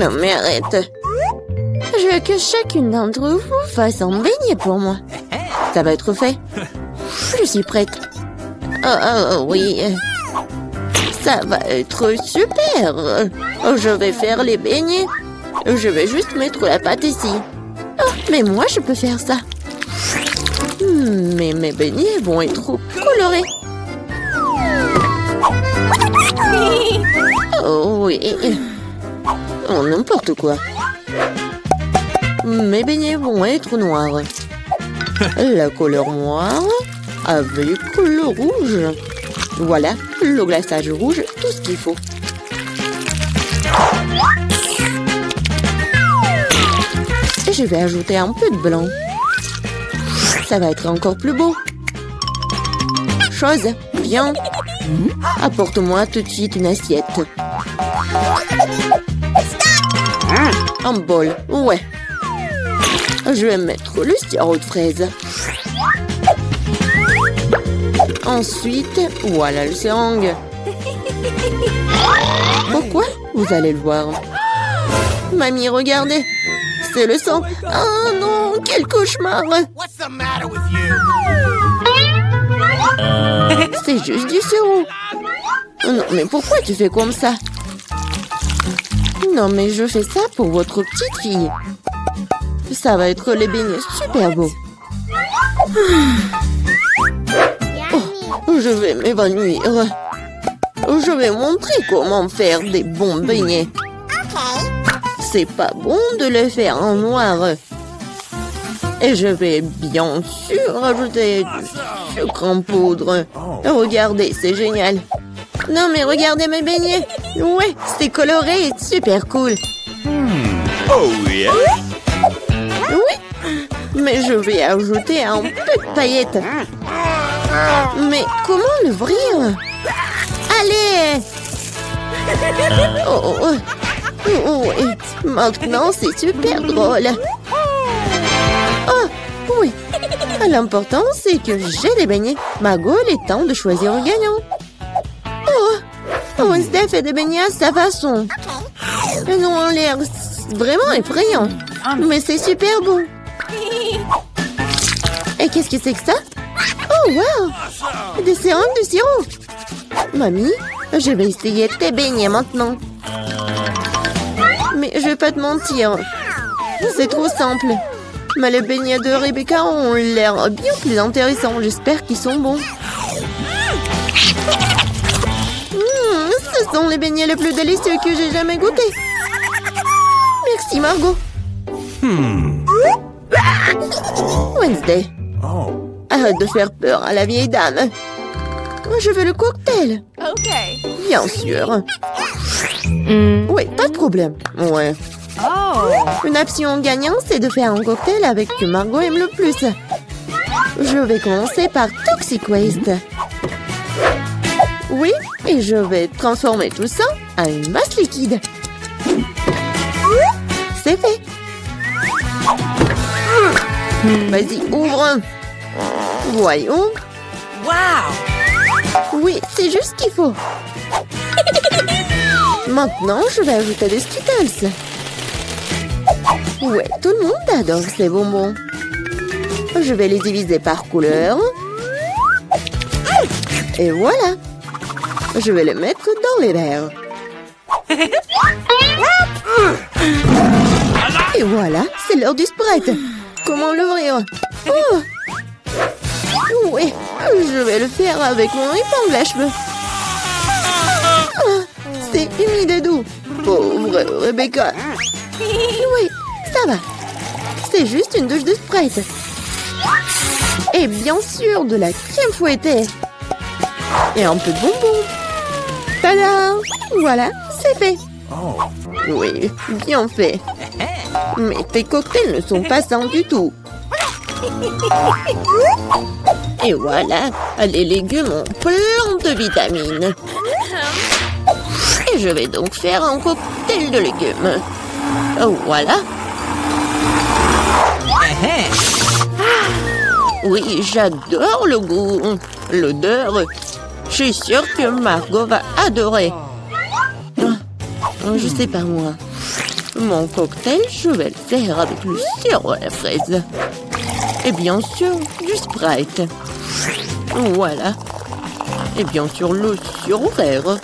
Non, mais arrête. Je veux que chacune d'entre vous fasse un beignet pour moi. Ça va être fait. Je suis prête. Oui. Ça va être super. Je vais faire les beignets. Je vais juste mettre la pâte ici. Oh, mais moi, je peux faire ça. Mais mes beignets vont être trop colorés. Oh oui. Oh, n'importe quoi. Mes beignets vont être noirs. La couleur noire avec le rouge. Voilà, le glaçage rouge, tout ce qu'il faut. Et je vais ajouter un peu de blanc. Ça va être encore plus beau. Chose, viens. Apporte-moi tout de suite une assiette. Un bol, ouais. Je vais mettre le sirop de fraise. Ensuite, voilà le seringue. Pourquoi? Vous allez le voir. Mamie, regardez. C'est le sang. Oh non, quel cauchemar. C'est juste du sirop. Non, mais pourquoi tu fais comme ça? Non, mais je fais ça pour votre petite fille. Ça va être les beignets super beaux. Oh, je vais m'évanouir. Je vais montrer comment faire des bons beignets. C'est pas bon de les faire en noir. Et je vais bien sûr ajouter du sucre en poudre. Regardez, c'est génial. Non, mais regardez mes beignets. Ouais, c'est coloré et super cool. Oh yeah. Oui, mais je vais ajouter un peu de paillettes. Mais comment l'ouvrir? Allez! Oui. Maintenant, c'est super drôle. Oh, oui. L'important, c'est que j'ai des beignets. Margot, il est temps de choisir un gagnant. Oh, Wednesday fait des beignets à sa façon. Ils ont l'air vraiment effrayants. Mais c'est super beau. Et qu'est-ce que c'est que ça? Oh, wow! Des seringues de sirop. Mamie, je vais essayer tes beignets maintenant. Mais je vais pas te mentir. C'est trop simple. Mais les beignets de Rebecca ont l'air bien plus intéressants. J'espère qu'ils sont bons. Ce sont les beignets les plus délicieux que j'ai jamais goûtés. Merci, Margot. Wednesday. Arrête de faire peur à la vieille dame. Je veux le cocktail. Ok. Bien sûr. Oui, pas de problème. Ouais. Une option gagnante, c'est de faire un cocktail avec ce que Margot aime le plus. Je vais commencer par Toxic Waste. Oui, et je vais transformer tout ça en une masse liquide. C'est fait. Vas-y, ouvre. Voyons. Wow! Oui, c'est juste ce qu'il faut. Maintenant, je vais ajouter des Skittles. Ouais, tout le monde adore ces bonbons. Je vais les diviser par couleur. Et voilà. Je vais les mettre dans les verres. Et voilà, c'est l'heure du Sprite. Comment l'ouvrir? Oh! Oui, je vais le faire avec mon épingle à cheveux. Ah, c'est humide et doux. Pauvre Rebecca. Oui, ça va. C'est juste une douche de Sprite. Et bien sûr, de la crème fouettée. Et un peu de bonbons. Tada! Voilà, c'est fait. Oui, bien fait. Mais tes cocktails ne sont pas sains du tout. Et voilà, les légumes ont plein de vitamines. Et je vais donc faire un cocktail de légumes. Voilà. Oui, j'adore le goût, l'odeur. Je suis sûre que Margot va adorer. Je sais pas moi. Mon cocktail, je vais le faire avec le sirop à la fraise. Et bien sûr, du Sprite. Voilà. Et bien sûr, le sirop vert.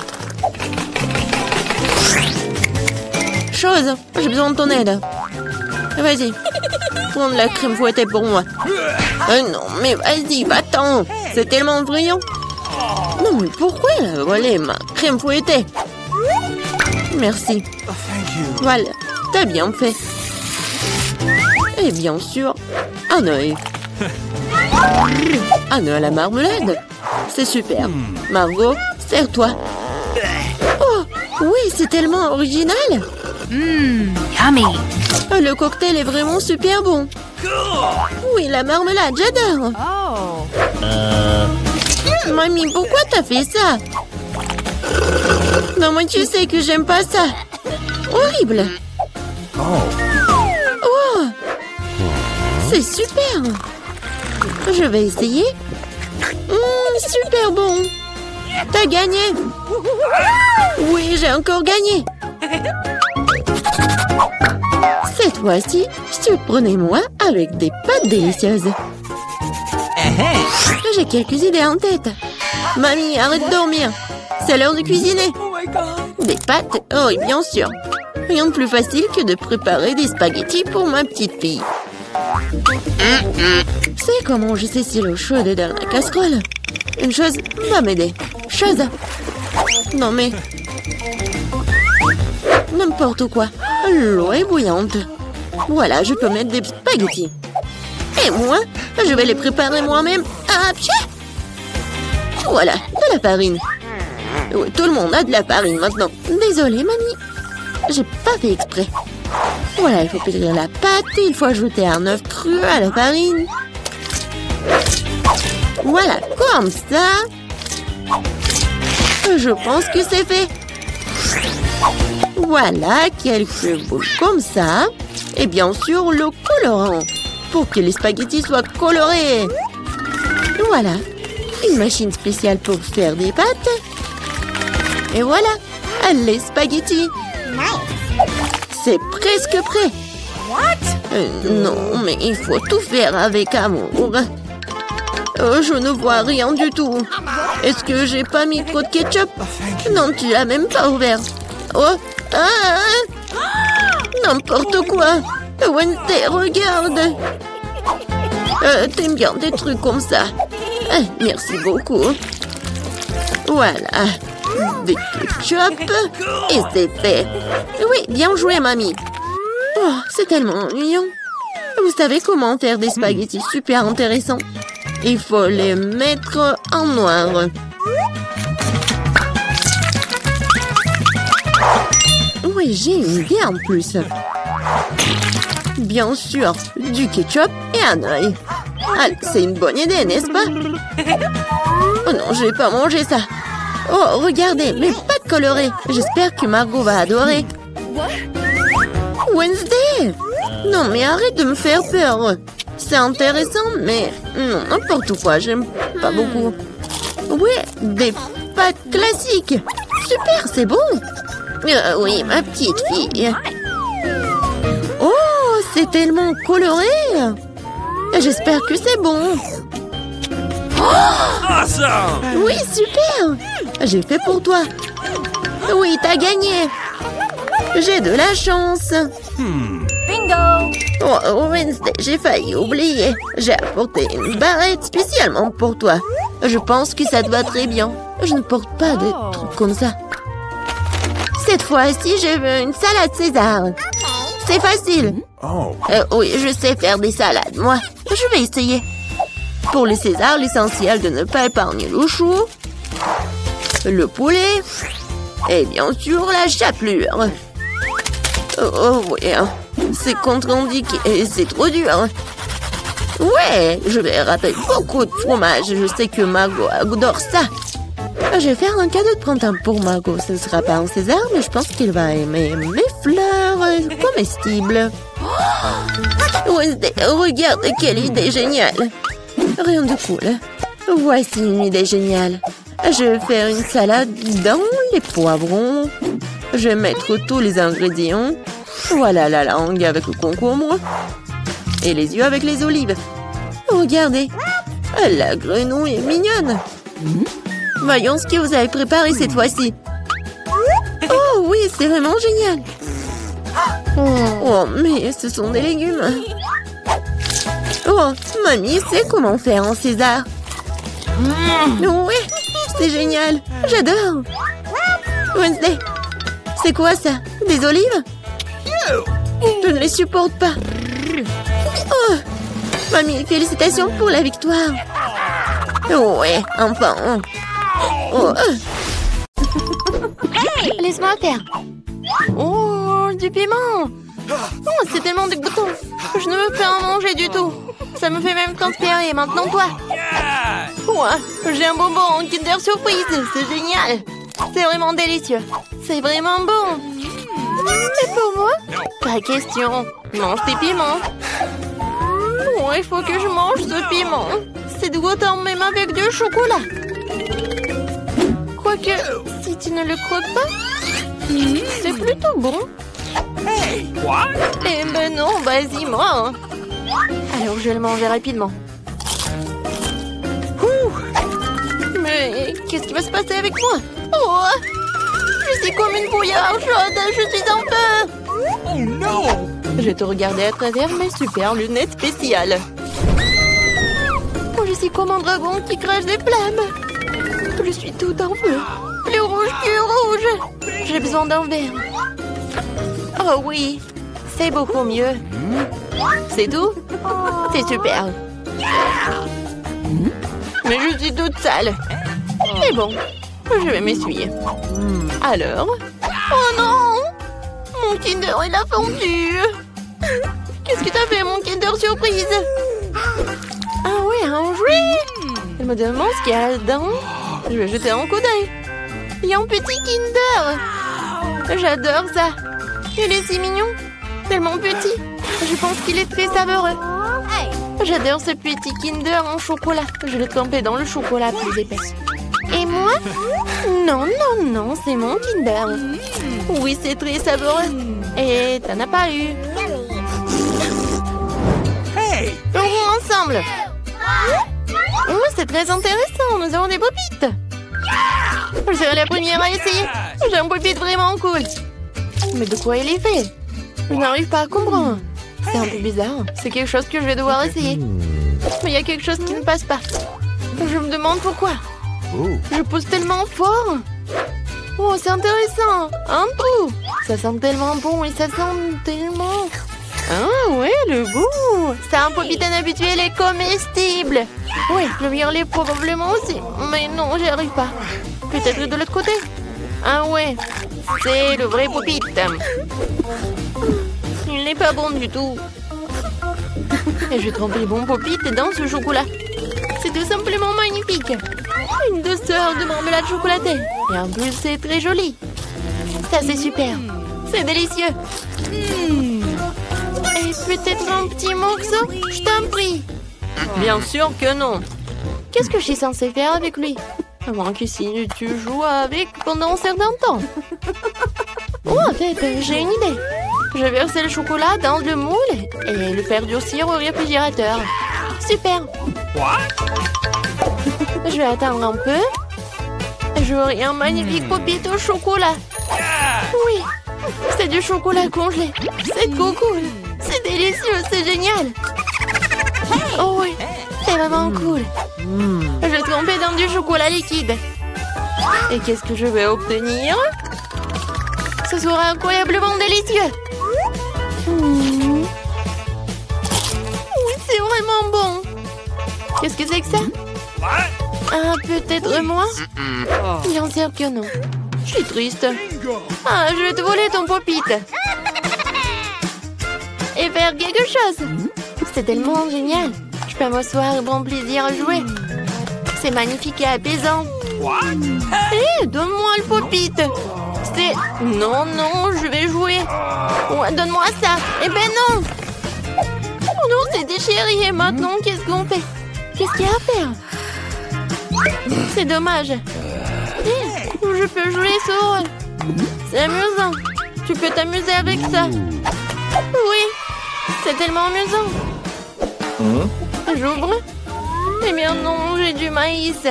Chose, j'ai besoin de ton aide. Vas-y, prends de la crème fouettée pour moi. Non, mais vas-y, va-t'en. C'est tellement brillant. Non, mais pourquoi elle a volé ma crème fouettée? Merci. Voilà, t'as bien fait. Et bien sûr, un œil. Un œil à la marmelade. C'est super. Margot, sers-toi. Oh, oui, c'est tellement original. Yummy. Le cocktail est vraiment super bon. Oui, la marmelade, j'adore. Oh. Mamie, pourquoi t'as fait ça? Non, moi tu sais que j'aime pas ça. Horrible. Oh, c'est super. Je vais essayer. Super bon. T'as gagné. Oui, j'ai encore gagné. Cette fois-ci, surprenez-moi avec des pâtes délicieuses. J'ai quelques idées en tête. Mamie, arrête de dormir. C'est l'heure de cuisiner. Des pâtes? Oh, oui, bien sûr. Rien de plus facile que de préparer des spaghettis pour ma petite fille. C'est comment je sais si l'eau chaude est dans la casserole. Une chose va m'aider. Chose. Non mais... N'importe quoi. L'eau est bouillante. Voilà, je peux mettre des spaghettis. Et moi, je vais les préparer moi-même. Ah, pied. Voilà, de la farine. Oui, tout le monde a de la farine maintenant. Désolée, mamie. J'ai pas fait exprès. Voilà, il faut pétrir la pâte et il faut ajouter un œuf cru à la farine. Voilà, comme ça. Je pense que c'est fait. Voilà, quelques boules comme ça. Et bien sûr, le colorant. Pour que les spaghettis soient colorés. Voilà, une machine spéciale pour faire des pâtes. Et voilà, les spaghettis. C'est presque prêt. Non, mais il faut tout faire avec amour. Je ne vois rien du tout. Est-ce que j'ai pas mis trop de ketchup? Non, tu l'as même pas ouvert. Oh, n'importe quoi. Wednesday, regarde. T'aimes bien des trucs comme ça. Merci beaucoup. Voilà. Des ketchup. Et c'est fait. Oui, bien joué, mamie. Oh, c'est tellement ennuyant. Vous savez comment faire des spaghettis super intéressants? Il faut les mettre en noir. Oui, j'ai une idée en plus. Bien sûr, du ketchup et un œil. Allez, c'est une bonne idée, n'est-ce pas? Oh non, je vais pas manger ça. Oh, regardez, mes pâtes colorées. J'espère que Margot va adorer. Wednesday! Non, mais arrête de me faire peur. C'est intéressant, mais non, n'importe quoi, j'aime pas beaucoup. Ouais, des pâtes classiques. Super, c'est bon. Oui, ma petite fille. Oh, c'est tellement coloré. J'espère que c'est bon. Awesome! Oui, super. J'ai fait pour toi. Oui, t'as gagné. J'ai de la chance. Bingo! Oh, Wednesday, j'ai failli oublier. J'ai apporté une barrette spécialement pour toi. Je pense que ça te va très bien. Je ne porte pas de trucs comme ça. Cette fois-ci, je veux une salade César. C'est facile. Oui, je sais faire des salades, moi. Je vais essayer. Pour le César, l'essentiel de ne pas épargner le chou, le poulet et bien sûr la chapelure. Oh oui, c'est contre-indiqué et c'est trop dur. Ouais, je vais râper beaucoup de fromage. Je sais que Margot adore ça. Je vais faire un cadeau de printemps pour Margot. Ce ne sera pas un César, mais je pense qu'il va aimer mes fleurs comestibles. Wednesday, regarde quelle idée géniale. Rien de cool. Voici une idée géniale. Je vais faire une salade dans les poivrons. Je vais mettre tous les ingrédients Voilà la langue avec le concombre. Et les yeux avec les olives. Regardez. La grenouille est mignonne. Voyons ce que vous avez préparé cette fois-ci. Oh oui, c'est vraiment génial. Oh, mais ce sont des légumes. Oh, mamie sait comment faire un César. Oui, c'est génial. J'adore. Wednesday, c'est quoi ça? Des olives? Je ne les supporte pas. Oh, mamie, félicitations pour la victoire. Ouais, enfin. Oh. Laisse-moi faire. Oh, du piment. Oh, c'est tellement dégoûtant. Je ne veux pas en manger du tout. Ça me fait même transpirer. Maintenant, toi. Ouais, j'ai un bonbon en Kinder Surprise. C'est génial. C'est vraiment délicieux. C'est vraiment bon. C'est pour moi? Pas question. Mange tes piments. Oh, il faut que je mange ce piment. C'est dégoûtant même avec du chocolat. Quoique, si tu ne le croques pas, c'est plutôt bon. Eh ben non, vas-y, moi. Alors je le mangerai rapidement. Mais qu'est-ce qui va se passer avec moi? Oh, je suis comme une bouillarde chaude, je suis en feu. Oh non! Je te regardais à travers mes super lunettes spéciales. Oh, je suis comme un dragon qui crache des flammes. Je suis tout en feu. Plus rouge que rouge. J'ai besoin d'un verre. Oh oui, c'est beaucoup mieux. C'est tout? C'est super. Mais je suis toute sale. Mais bon, je vais m'essuyer. Alors? Oh non! Mon Kinder, il a fondu. Qu'est-ce que t'as fait, mon Kinder Surprise? Ah oui, un jouet. Elle me demande ce qu'il y a dedans. Je vais jeter un coup d'œil. Il y a un petit Kinder. J'adore ça. Il est si mignon. Tellement petit. Je pense qu'il est très savoureux. J'adore ce petit Kinder en chocolat. Je l'ai trempé dans le chocolat plus épais. Et moi? Non, non, non, c'est mon Kinder. Oui, c'est très savoureux. Et t'en as pas eu. On ensemble. Oh, c'est très intéressant. Nous avons des popites. Je serai la première à essayer. J'ai un popite vraiment cool. Mais de quoi il est fait? Je n'arrive pas à comprendre. C'est un peu bizarre. C'est quelque chose que je vais devoir essayer. Mais il y a quelque chose qui ne passe pas. Je me demande pourquoi. Je pousse tellement fort. Oh, c'est intéressant. Un trou. Ça sent tellement bon et ça sent tellement... Ah ouais, le goût. C'est un popite inhabituel et comestible. Oui, le violet probablement aussi. Mais non, j'y arrive pas. Peut-être de l'autre côté. Ah ouais, c'est le vrai popite. Il n'est pas bon du tout. Et je trempe les bons popites dans ce chocolat. C'est tout simplement magnifique. Une douceur de marmelade chocolatée. Et en plus, c'est très joli. Ça, c'est super. C'est délicieux. Et peut-être un petit morceau? Je t'en prie. Bien sûr que non. Qu'est-ce que je suis censée faire avec lui? À moins que si tu joues avec pendant un certain temps. Oh, en fait, j'ai une idée. Je vais verser le chocolat dans le moule et le faire durcir au réfrigérateur. Super. Je vais attendre un peu. J'aurai un magnifique popite au chocolat. Oui, c'est du chocolat congelé. C'est trop cool. C'est délicieux, c'est génial. Oh oui, c'est vraiment cool. Je vais tremper dans du chocolat liquide. Et qu'est-ce que je vais obtenir? Ce sera incroyablement délicieux. Oui, c'est vraiment bon. Qu'est-ce que c'est que ça? Ah, peut-être moi? Bien sûr que non. Je suis triste. Ah, je vais te voler ton popite. Et faire quelque chose. C'est tellement génial. Je peux m'asseoir et prendre plaisir à jouer. C'est magnifique et apaisant. Hé, donne-moi le popite. C'est... Non, non, je vais jouer. Ouais, donne-moi ça. Eh ben non. Oh non, c'est déchiré. Et maintenant, qu'est-ce qu'on fait? Qu'est-ce qu'il y a à faire? C'est dommage. Je peux jouer sur... C'est amusant. Tu peux t'amuser avec ça. Oui, c'est tellement amusant. J'ouvre. Eh bien non, j'ai du maïs.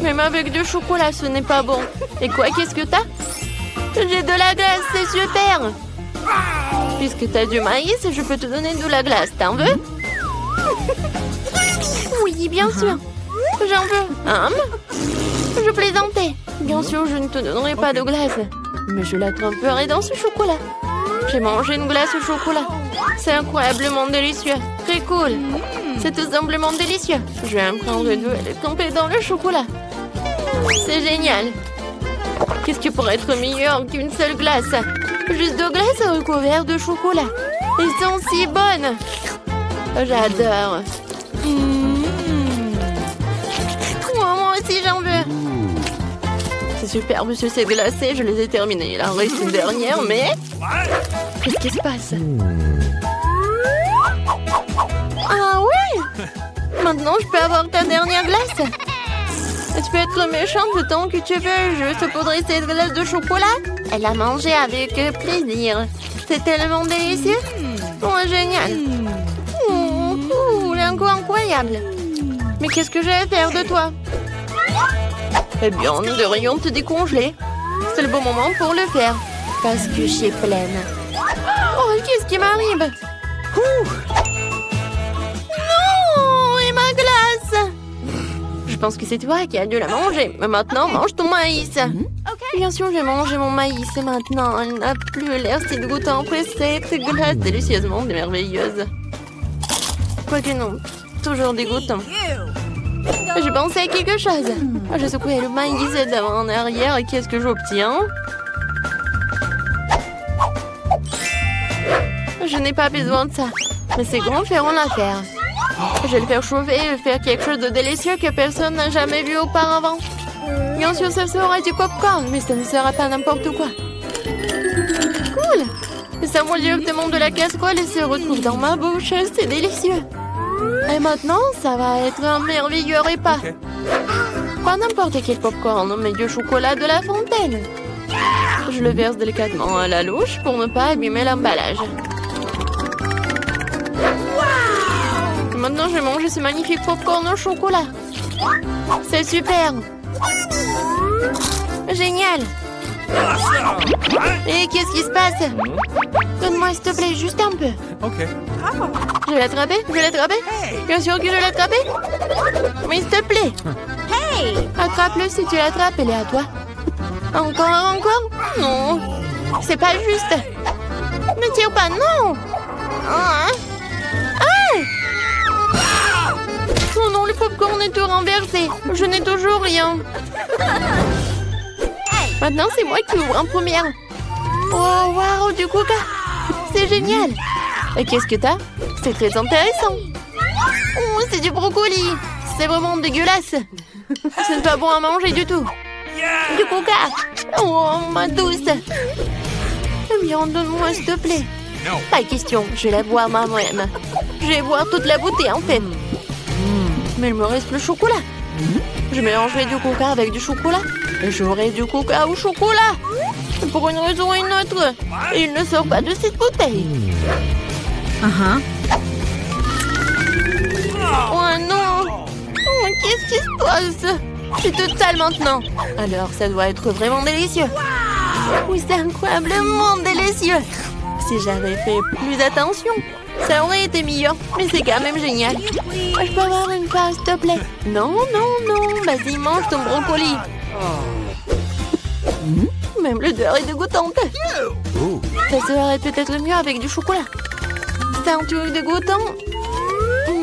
Même avec du chocolat, ce n'est pas bon. Et quoi, qu'est-ce que t'as? J'ai de la glace, c'est super. Puisque t'as du maïs, je peux te donner de la glace. T'en veux? Oui, bien sûr. J'en veux. Je plaisantais. Bien sûr, je ne te donnerai pas de glace. Mais je la tremperai dans ce chocolat. J'ai mangé une glace au chocolat. C'est incroyablement délicieux. Très cool. C'est tout simplement délicieux. Je vais en prendre deux et les tremper dans le chocolat. C'est génial. Qu'est-ce qui pourrait être meilleur qu'une seule glace? Juste deux glaces recouvertes de chocolat. Elles sont si bonnes. J'adore. Moi aussi, j'en veux. C'est superbe, monsieur, c'est glacé. Je les ai terminées. Il en reste une dernière, mais... Qu'est-ce qui se passe? Ah oui! Maintenant, je peux avoir ta dernière glace? Tu peux être méchante tant que tu veux. Juste pour cette glace de chocolat. Elle a mangé avec plaisir. C'est tellement délicieux. Oh, génial. Incroyable. Mais qu'est-ce que je vais faire de toi? Eh bien, nous devrions te décongeler. C'est le bon moment pour le faire. Parce que je suis pleine. Oh, qu'est-ce qui m'arrive? Non! Et ma glace! Je pense que c'est toi qui as dû la manger. Mais maintenant, mange ton maïs. Bien sûr, je vais manger mon maïs. Et maintenant, elle n'a plus l'air si dégoûtant après cette glace délicieusement merveilleuse. Quoique non, toujours dégoûtant. J'ai pensé à quelque chose. Je secouais le maïs d'avant en arrière et qu'est-ce que j'obtiens? Je n'ai pas besoin de ça. Mais ces grands feront l'affaire. Je vais le faire chauffer et faire quelque chose de délicieux que personne n'a jamais vu auparavant. Bien sûr, ça sera du popcorn, mais ça ne sera pas n'importe quoi. Cool! Ça monte directement de la casserole et se retrouve dans ma bouche. C'est délicieux. Et maintenant, ça va être un merveilleux repas. Pas n'importe quel popcorn, mais du chocolat de la fontaine. Je le verse délicatement à la louche pour ne pas abîmer l'emballage. Maintenant, je vais manger ce magnifique popcorn au chocolat. C'est super. Génial. Et qu'est-ce qui se passe? Donne-moi, s'il te plaît, juste un peu. Ok. Je vais l'attraper? Je vais l'attraper? Bien sûr que je vais l'attraper. Mais s'il te plaît. Attrape-le si tu l'attrapes, elle est à toi. Encore? Non. C'est pas juste. Ne tire pas, non. Oh non, le popcorn est tout renversé. Je n'ai toujours rien. Maintenant, c'est moi qui ouvre en première. Oh, waouh, du coca. C'est génial. Et qu'est-ce que t'as? C'est très intéressant. Oh, c'est du brocoli. C'est vraiment dégueulasse. Ce n'est pas bon à manger du tout. Du coca. Oh, ma douce. Eh bien, donne-moi, s'il te plaît. Pas question, je vais la boire moi-même. Je vais boire toute la bouteille, en fait. Mais il me reste le chocolat. Je mélangerai du coca avec du chocolat. Et j'aurai du coca au chocolat. Pour une raison ou une autre. Et il ne sort pas de cette bouteille. Oh non. Oh, qu'est-ce qui se passe? Je suis toute sale maintenant. Alors, ça doit être vraiment délicieux. Oui, c'est incroyablement délicieux. Si j'avais fait plus attention, ça aurait été meilleur. Mais c'est quand même génial. Je peux avoir une part, s'il te plaît? Non. Vas-y, mange ton brocoli. Même l'odeur est dégoûtante. Ça serait peut-être mieux avec du chocolat. C'est un truc dégoûtant.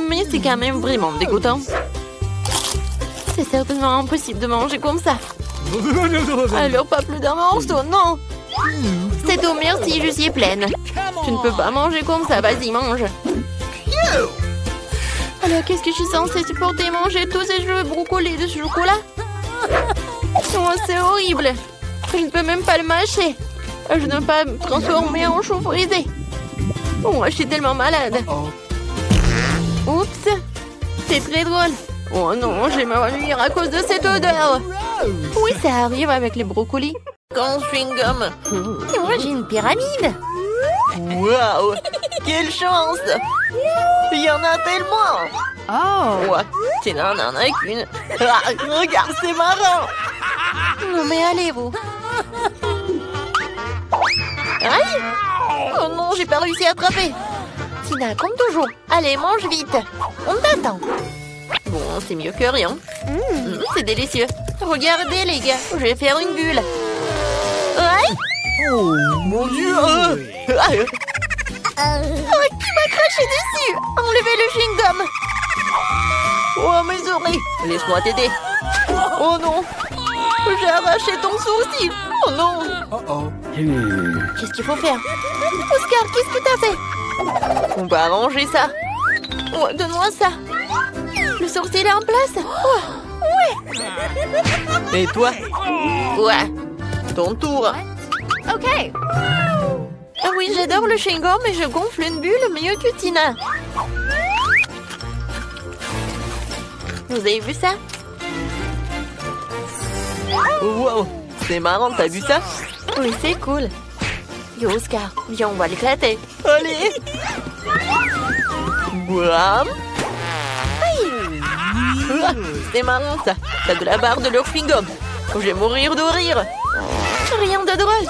Mais c'est quand même vraiment dégoûtant. C'est certainement impossible de manger comme ça. Alors pas plus d'un morceau, non. C'est tout, merci, je suis pleine. Tu ne peux pas manger comme ça, vas-y, mange. Alors qu'est-ce que je suis censée supporter? Manger tous ces jeux brocolis de chocolat? Oh, c'est horrible. Je ne peux même pas le mâcher. Je ne peux pas me transformer en chou frisé. Oh, je suis tellement malade. Oups. C'est très drôle. Oh non, je vais m'ennuyer à cause de cette odeur. Oui, ça arrive avec les brocolis. quand chewing-gum. Et moi, j'ai une pyramide. Waouh! Quelle chance! Il y en a tellement! Oh. Ouais, tu n'en as qu'une. Ah, regarde, c'est marrant! Non, mais allez, vous. Aïe! Oh non, j'ai pas réussi à attraper. Tina, comme toujours. Allez, mange vite. On t'attend. Bon, c'est mieux que rien. C'est délicieux. Regardez, les gars. Je vais faire une bulle. Aïe! Oh, mon Dieu! Qui m'a craché dessus? Enlevez le chewing-gum. Oh, mes oreilles! Laisse-moi t'aider. Oh non! J'ai arraché ton sourcil! Oh non! Qu'est-ce qu'il faut faire? Oscar, qu'est-ce que t'as fait? On va arranger ça. Oh, donne-moi ça. Le sourcil est en place? Oh, ouais. Et toi? Ouais. Ton tour. Okay. Ah oui, j'adore le chewing-gum et je gonfle une bulle mieux que Tina. Vous avez vu ça? Wow! C'est marrant, t'as vu ça? Oui, c'est cool. Yo, Oscar, viens, on va l'éclater. Allez! Bouam! Ah, c'est marrant ça! T'as de la barre de leur chewing-gum! Je vais mourir de rire! Rien de drôle.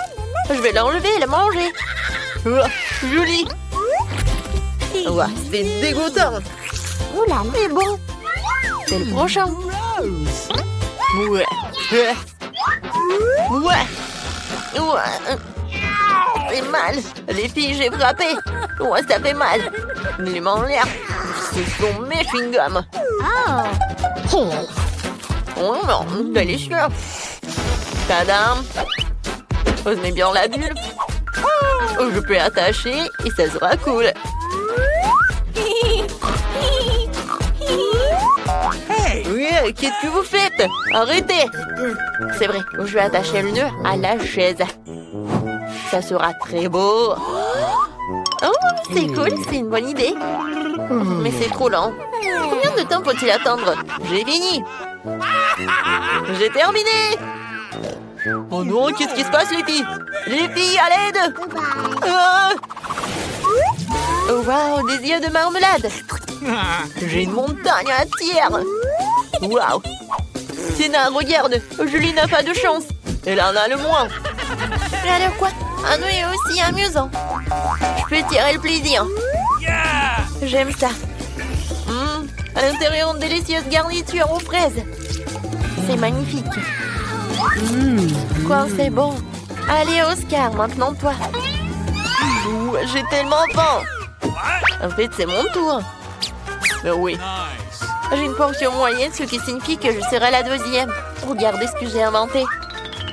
Je vais l'enlever et la manger. Ah, joli! Ouais, c'est dégoûtant! Oula, mais bon. C'est le prochain. Ouais! Ouais! Ouais! C'est mal! Les filles, j'ai frappé! Ouais, ça fait mal! Les mains en l'air! Ce sont mes chewing-gums! Oh non, délicieux! Tadam! Pose mets bien la bulle! Oh, je peux attacher et ça sera cool! Oui, qu'est-ce que vous faites? Arrêtez! C'est vrai, je vais attacher le nœud à la chaise. Ça sera très beau! Oh, c'est cool, c'est une bonne idée. Mais c'est trop lent! Combien de temps faut-il attendre? J'ai fini! J'ai terminé! Oh non, qu'est-ce qui se passe, les filles? Les filles, à l'aide! Ah! Oh waouh, des yeux de marmelade. J'ai une montagne entière! Waouh! Tina, regarde! Julie n'a pas de chance! Elle en a le moins! Mais alors quoi? Un nœud est aussi amusant. Je peux tirer le plaisir. J'aime ça. À l'intérieur, une délicieuse garniture aux fraises! C'est magnifique. Quoi, c'est bon. Allez, Oscar, maintenant toi. Ouh, j'ai tellement faim! En fait, c'est mon tour! Mais oui! J'ai une portion moyenne, ce qui signifie que je serai la deuxième. Regardez ce que j'ai inventé.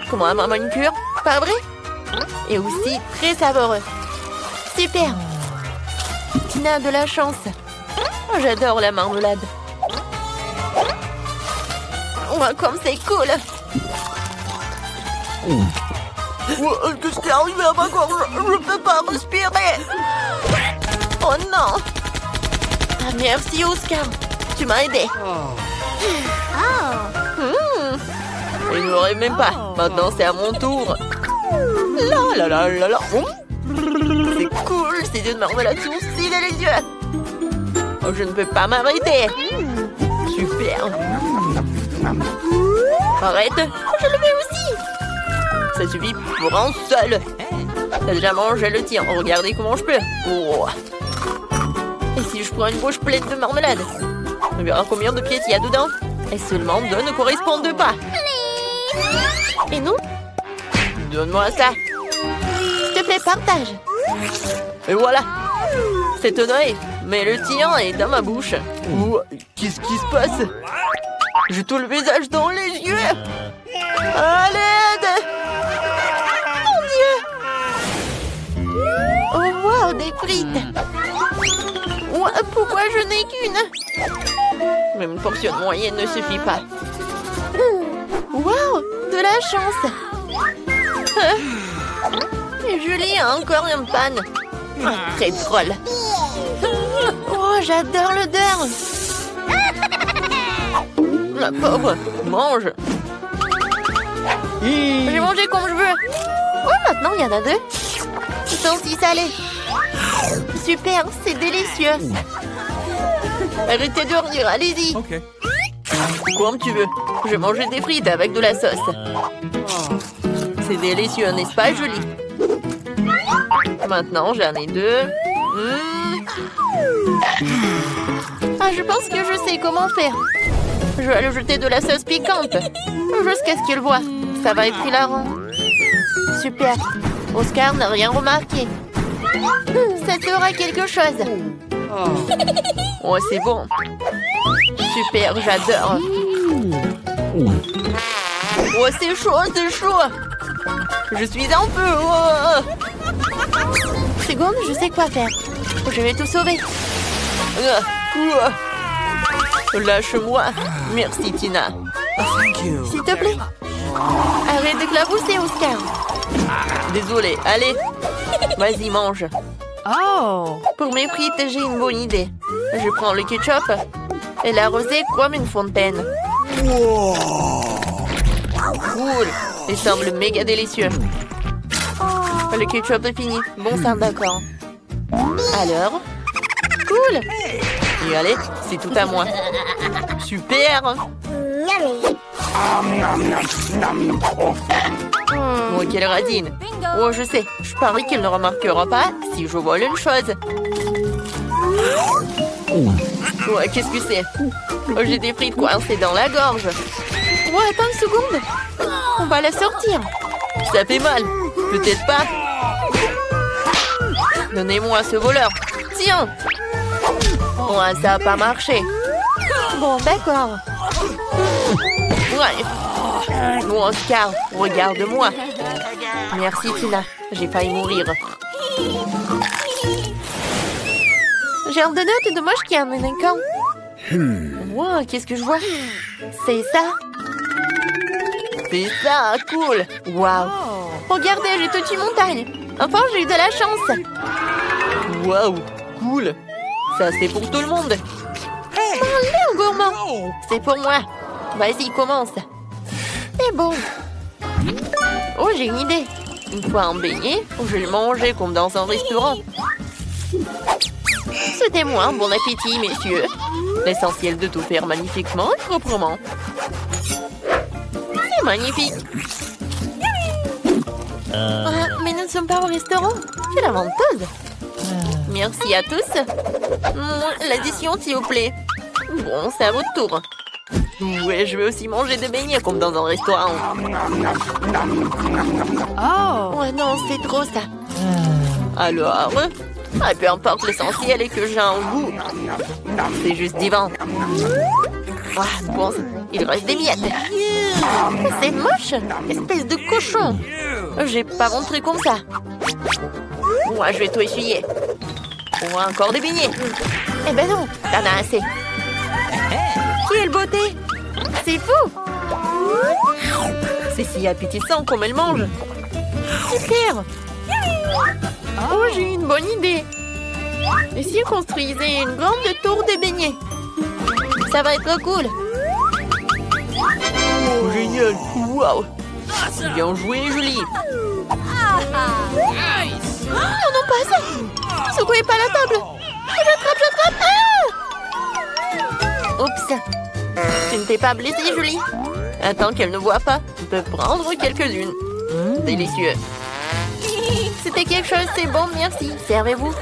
Comment à ma manucure? Pas vrai? Et aussi très savoureux. Super! Tina a de la chance. Oh, j'adore la marmelade! Oh, comme c'est cool! Qu'est-ce qui est arrivé à ma gorge? Je peux pas respirer! Oh non! Ah, merci, Oscar. Tu m'as aidé. Il ne rêve même pas. Maintenant, c'est à mon tour. La la la la la. C'est cool, ces yeux de marmelade sont si délicieux. Oh, je ne peux pas m'arrêter. Super. Arrête. Je le fais aussi. Ça suffit pour un seul. T'as déjà mangé le tien. Regardez comment je peux. Oh. Et si je prends une bouche pleine de marmelade? On verra combien de pièces il y a dedans. Et seulement deux ne correspondent pas. Et nous? Donne-moi ça. S'il te plaît, partage. Et voilà. C'est honoré. Mais le tien est dans ma bouche. Oh, qu'est-ce qui se passe? J'ai tout le visage dans les yeux. À l'aide! Mon Dieu! Oh, wow, des frites! Pourquoi je n'ai qu'une? Même une portion moyenne ne suffit pas. Wow, de la chance! Julie a encore une panne. Très drôle. Oh, j'adore l'odeur! La pauvre, mange. J'ai mangé comme je veux. Oh, maintenant, il y en a 2. Ils sont si salés. Super, c'est délicieux. Arrêtez de rire, allez-y. Okay. Comme tu veux. Je vais manger des frites avec de la sauce. C'est délicieux, n'est-ce pas, Julie? Maintenant, j'en ai 2. Ah, je pense que je sais comment faire. Je vais lui jeter de la sauce piquante. Jusqu'à ce qu'il voit. Ça va être hilarant. Super. Oscar n'a rien remarqué. Ça sera quelque chose. Oh, c'est bon. Super, j'adore. Oh, c'est chaud, c'est chaud. Je suis en feu. Oh. Seconde, je sais quoi faire. Je vais tout sauver. Lâche-moi. Merci, Tina. S'il te plaît. Arrête de clabousser, Oscar. Désolé, allez. Vas-y, mange. Oh. Pour mes frites, j'ai une bonne idée. Je prends le ketchup et l'arroser comme une fontaine. Cool. Il semble méga délicieux. Le ketchup est fini. Bon sang, d'accord. Alors? Cool. Et allez, c'est tout à moi. Super. Oh, quelle radine. Oh, je sais. Je parie qu'il ne remarquera pas si je vole une chose. Ouais, qu'est-ce que c'est? Oh, j'ai des frites coincées dans la gorge. Ouais, attends une seconde. On va la sortir. Ça fait mal. Peut-être pas. Donnez-moi ce voleur. Tiens. Ouais, ça n'a pas marché. Bon, d'accord. Ouais. Bon, Oscar, regarde-moi. Merci, Tina. J'ai failli mourir. J'ai un donut de moche qui est un délinquant. Wow, qu'est-ce que je vois? C'est ça? C'est ça, cool. Waouh. Regardez, j'ai toute une montagne. Enfin, j'ai eu de la chance. Waouh, cool. Ça, c'est pour tout le monde. Oh, gourmand. C'est pour moi. Vas-y, commence. C'est bon. Oh, j'ai une idée. Une fois un beignet, je vais le manger comme dans un restaurant. Souhaitez-moi un bon appétit, messieurs. L'essentiel de tout faire magnifiquement et proprement. C'est magnifique. Ah, mais nous ne sommes pas au restaurant. C'est la venteuse. Merci à tous. L'addition, s'il vous plaît. Bon, c'est à votre tour. Ouais, je vais aussi manger des beignets comme dans un restaurant. Oh. Ouais, non, c'est trop ça. Alors, peu importe, l'essentiel est que j'ai un goût. C'est juste divin. Ah, bon, il reste des miettes. C'est moche, espèce de cochon. J'ai pas rentré comme ça. Moi, je vais tout essuyer. Ouais, encore des beignets. Eh ben non, t'en as assez. Quelle beauté! C'est fou! C'est si appétissant comme elle mange. Super! Oh, j'ai une bonne idée. Et si on construisait une grande tour de beignets? Ça va être cool. Oh, génial! Waouh! Bien joué, Julie! Oh non, pas ça! Secouez pas la table! J'attrape! Ah! Oups! Tu ne t'es pas blessée, Julie? Attends qu'elle ne voit pas. Tu peux prendre quelques-unes. Délicieux. C'était quelque chose, c'est bon, merci. Servez-vous.